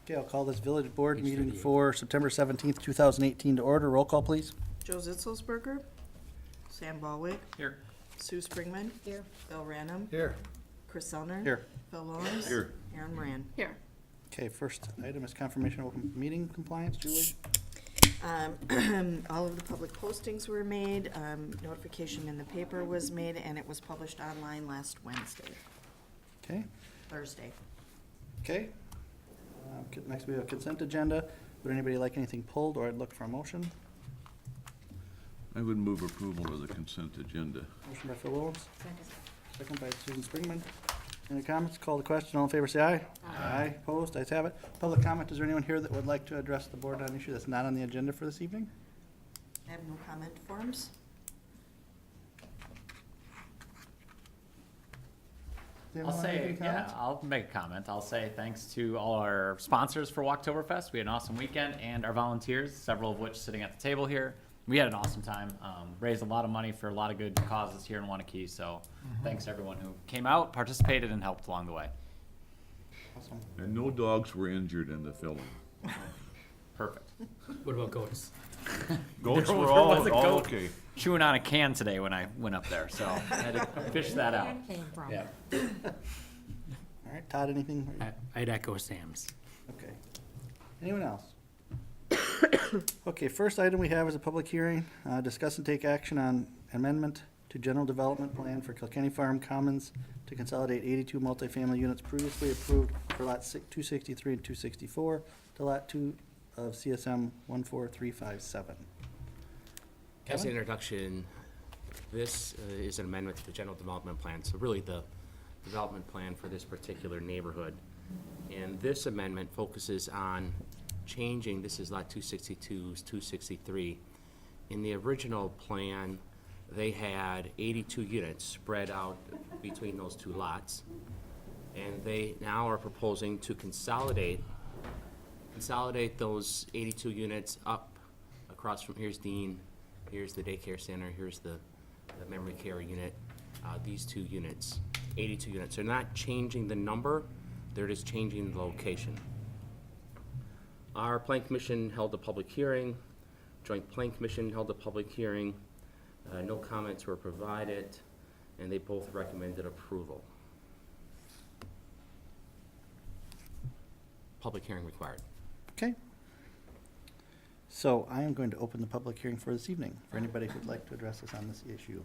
Okay, I'll call this village board meeting for September 17th, 2018 to order. Roll call, please. Joe Zitzelsberger. Sam Ballwig. Here. Sue Springman. Here. Bill Random. Here. Chris Zellner. Here. Phil Williams. Here. Aaron Moran. Here. Okay, first item is confirmation of open meeting compliance. Julie? All of the public postings were made, notification in the paper was made, and it was published online last Thursday. Okay. Next, we have a consent agenda. Would anybody like anything pulled, or I'd look for a motion? I would move approval of the consent agenda. Motion by Phil Williams, Second. second by Susan Springman. Any comments? Call the question. All in favor, say aye. Aye. Opposed? Ayes have it. Public comment. Is there anyone here that would like to address the board on an issue that's not on the agenda for this evening? I have no comment forms. Does anyone I'll have any say, yeah, comments? I'll make a comment. I'll say thanks to all our sponsors for Walktoberfest. We had an awesome weekend, and our volunteers, several of which sitting at the table here. We had an awesome time. Raised a lot of money for a lot of good causes here in Waunakee. So thanks to everyone who came out, participated, and helped along the way. Awesome. And no dogs were injured in the filming. Perfect. What about goats? Goats There were was all a goat. okay. Chewing on a can today when I went up there, so I had to fish that out. Came from. Yeah. All right, Todd, anything? I'd echo Sam's. Okay. Anyone else? Okay, first item we have is a public hearing, discuss and take action on amendment to general development plan for Kilkenny Farm Commons to consolidate 82 multifamily units previously approved for lot 263 and 264 to lot 2 of CSM 14357. As Kevin? an introduction, this is an amendment to the general development plan, so really the development plan for this particular neighborhood. And this amendment focuses on changing, this is lot 262's 263. In the original plan, they had 82 units spread out between those two lots. And they now are proposing to consolidate those 82 units up across from, here's Dean, here's the daycare center, here's the memory care unit. These two units, 82 units. They're not changing the number, they're just changing the location. Our Plan Commission held a public hearing, Joint Plan Commission held a public hearing. No comments were provided, and they both recommended approval. Public hearing required. Okay. So I am going to open the public hearing for this evening, for anybody who'd like to address us on this issue.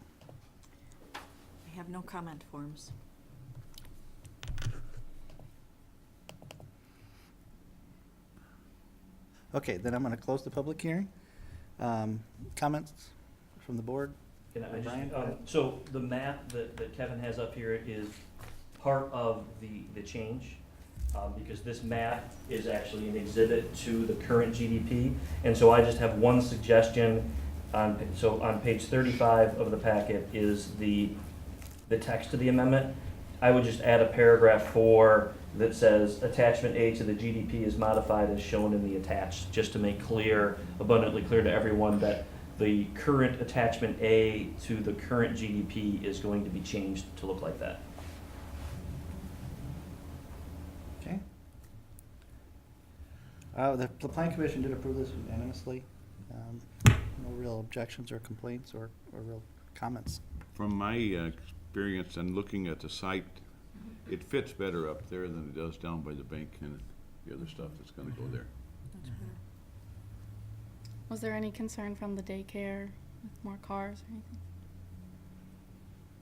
I have no comment forms. Okay, then I'm going to close the public hearing. Comments from the board? Can I Brian? just, so the map that Kevin has up here is part of the change, because this map is actually an exhibit to the current GDP. And so I just have one suggestion on page 35 of the packet is the text of the amendment. I would just add a paragraph 4 that says attachment A to the GDP is modified as shown in the attached, just to make clear, abundantly clear to everyone that the current attachment A to the current GDP is going to be changed to look like that. Okay. The Plan Commission did approve this unanimously. No real objections or complaints or real comments. From my experience and looking at the site, it fits better up there than it does down by the bank and the other stuff that's gonna go there. Was there any concern from the daycare with more cars or anything?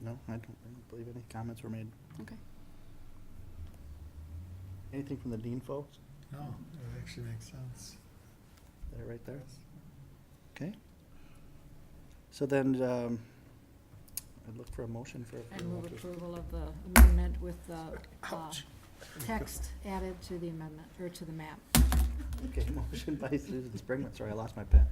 No, I don't believe any comments were made. Okay. Anything from the Dean folks? No, it actually makes sense. Is that it right there? Okay. So then, I'd look for a motion for I move approval. approval of the amendment with the text added to the amendment, or to the map. Okay, motion by Susan Springman. Sorry, I lost my pen.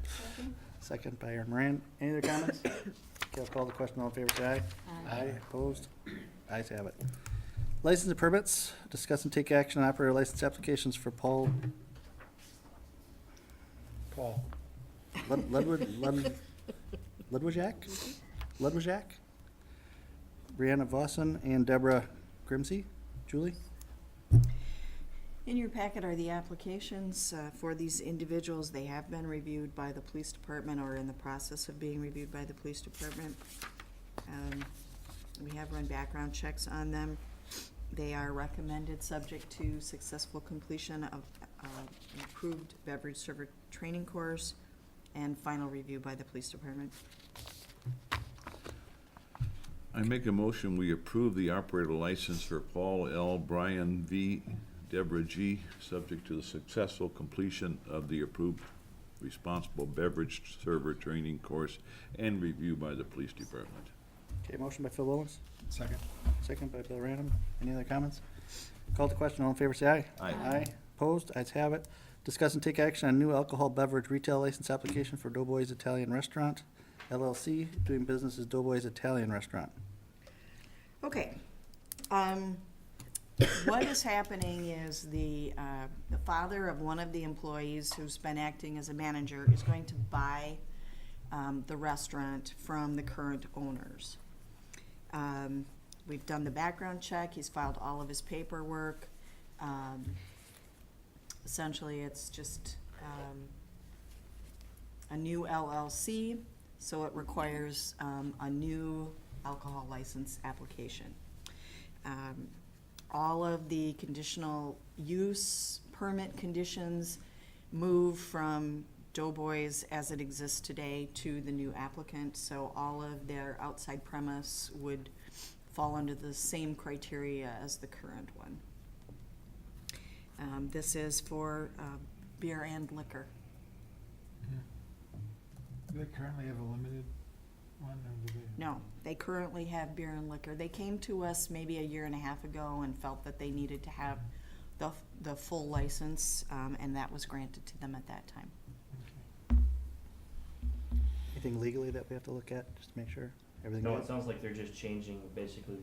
Second by Aaron Moran. Any other comments? Okay, I'll call the question. All in favor, say aye. Aye. Opposed? Ayes have it. License and permits. Discuss and take action on operator license applications for Paul Ludwig, Ludwig, Brianna Vossen, and Deborah Grimsey. Julie? In your packet are the applications for these individuals. They have been reviewed by the police department or in the process of being reviewed by the police department. We have run background checks on them. They are recommended subject to successful completion of approved beverage server training course and final review by the police department. I make a motion, we approve the operator license for Paul L., Brian V., Deborah G., subject to the successful completion of the approved responsible beverage server training course and review by the police department. Okay, motion by Phil Williams, Second. second by Bill Random. Any other comments? Call the question, all in favor, say aye. Aye. Aye. Opposed? Ayes have it. Discuss and take action on new alcohol beverage retail license application for Doughboys Italian Restaurant, LLC, doing business as Doughboys Italian Restaurant. Okay. What is happening is the father of one of the employees who's been acting as a manager is going to buy the restaurant from the current owners. We've done the background check. He's filed all of his paperwork. Essentially, it's just a new LLC, so it requires a new alcohol license application. All of the conditional use permit conditions move from Doughboys as it exists today to the new applicant, so all of their outside premise would fall under the same criteria as the current one. This is for beer and liquor. Do they currently have a limited one, or do they? No, they currently have beer and liquor. They came to us maybe a year and a half ago and felt that they needed to have the full license, and that was granted to them at that time. Okay. Anything legally that we have to look at, just to make sure everything No, good? it sounds like they're just changing, basically,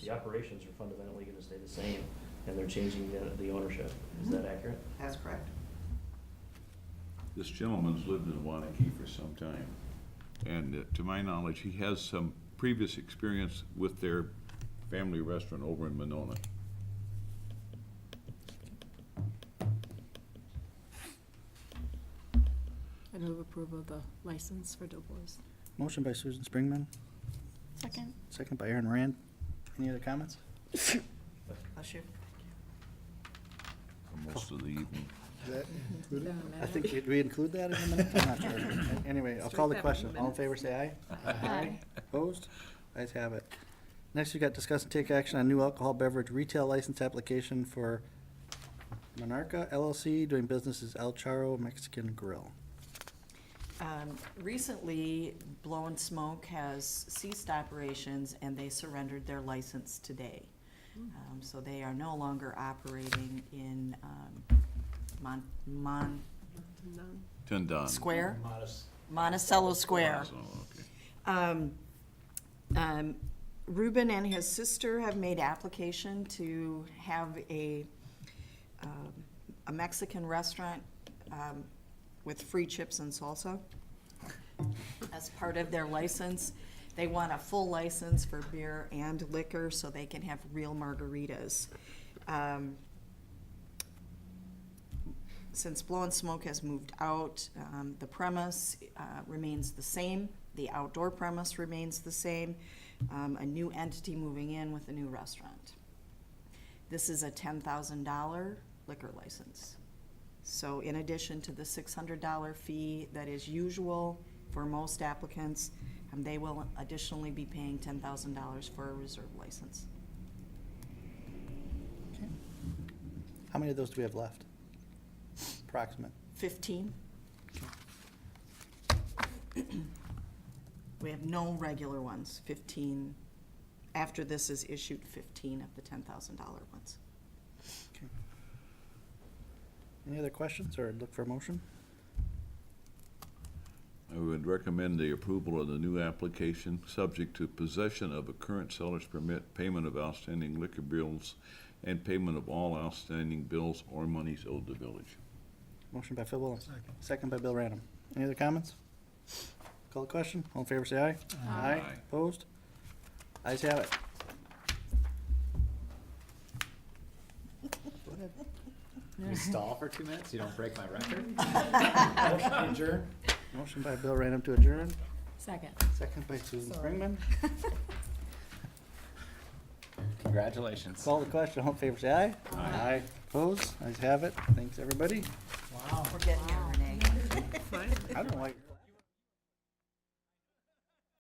the operations are fundamentally gonna stay the same, and they're changing the ownership. Is that accurate? That's correct. This gentleman's lived in Waunakee for some time, and to my knowledge, he has some previous experience with their family restaurant over in Monona. I move approval of the license for Doughboys. Motion by Susan Springman, Second. second by Aaron Rand. Any other comments? Bless you. For most of the evening. Is that included? I think, did we include that in the minutes? I'm not sure. Anyway, I'll call the question. All in favor, say aye. Aye. Opposed? Ayes have it. Next, we got discuss and take action on new alcohol beverage retail license application for Monarca LLC, doing business as El Charro Mexican Grill. Recently, Blow and Smoke has ceased operations and they surrendered their license today. So they are no longer operating in Tendon. Square? Monticello Square. Oh, okay. Ruben and his sister have made application to have a Mexican restaurant with free chips and salsa as part of their license. They want a full license for beer and liquor so they can have real margaritas. Since Blow and Smoke has moved out, the premise remains the same. The outdoor premise remains the same. A new entity moving in with a new restaurant. This is a $10,000 liquor license. So in addition to the $600 fee that is usual for most applicants, they will additionally be paying $10,000 for a reserve license. Okay. How many of those do we have left? Approximate. 15. We have no regular ones, 15. After this is issued, 15 of the $10,000 ones. Okay. Any other questions or look for a motion? I would recommend the approval of the new application, subject to possession of a current seller's permit, payment of outstanding liquor bills, and payment of all outstanding bills or monies owed the village. Motion by Phil Williams, Second. second by Bill Random. Any other comments? Call the question. All in favor, say aye. Aye. Opposed? Ayes have it. Go ahead. We stall for 2 minutes, you don't break my record? Motion to adjourn. Motion by Bill Random to adjourn, Second. second by Susan Sorry. Springman. Congratulations. Call the question, all in favor, say aye. Aye. Opposed? Ayes have it. Thanks, everybody. We're getting there, Renee. I don't know why.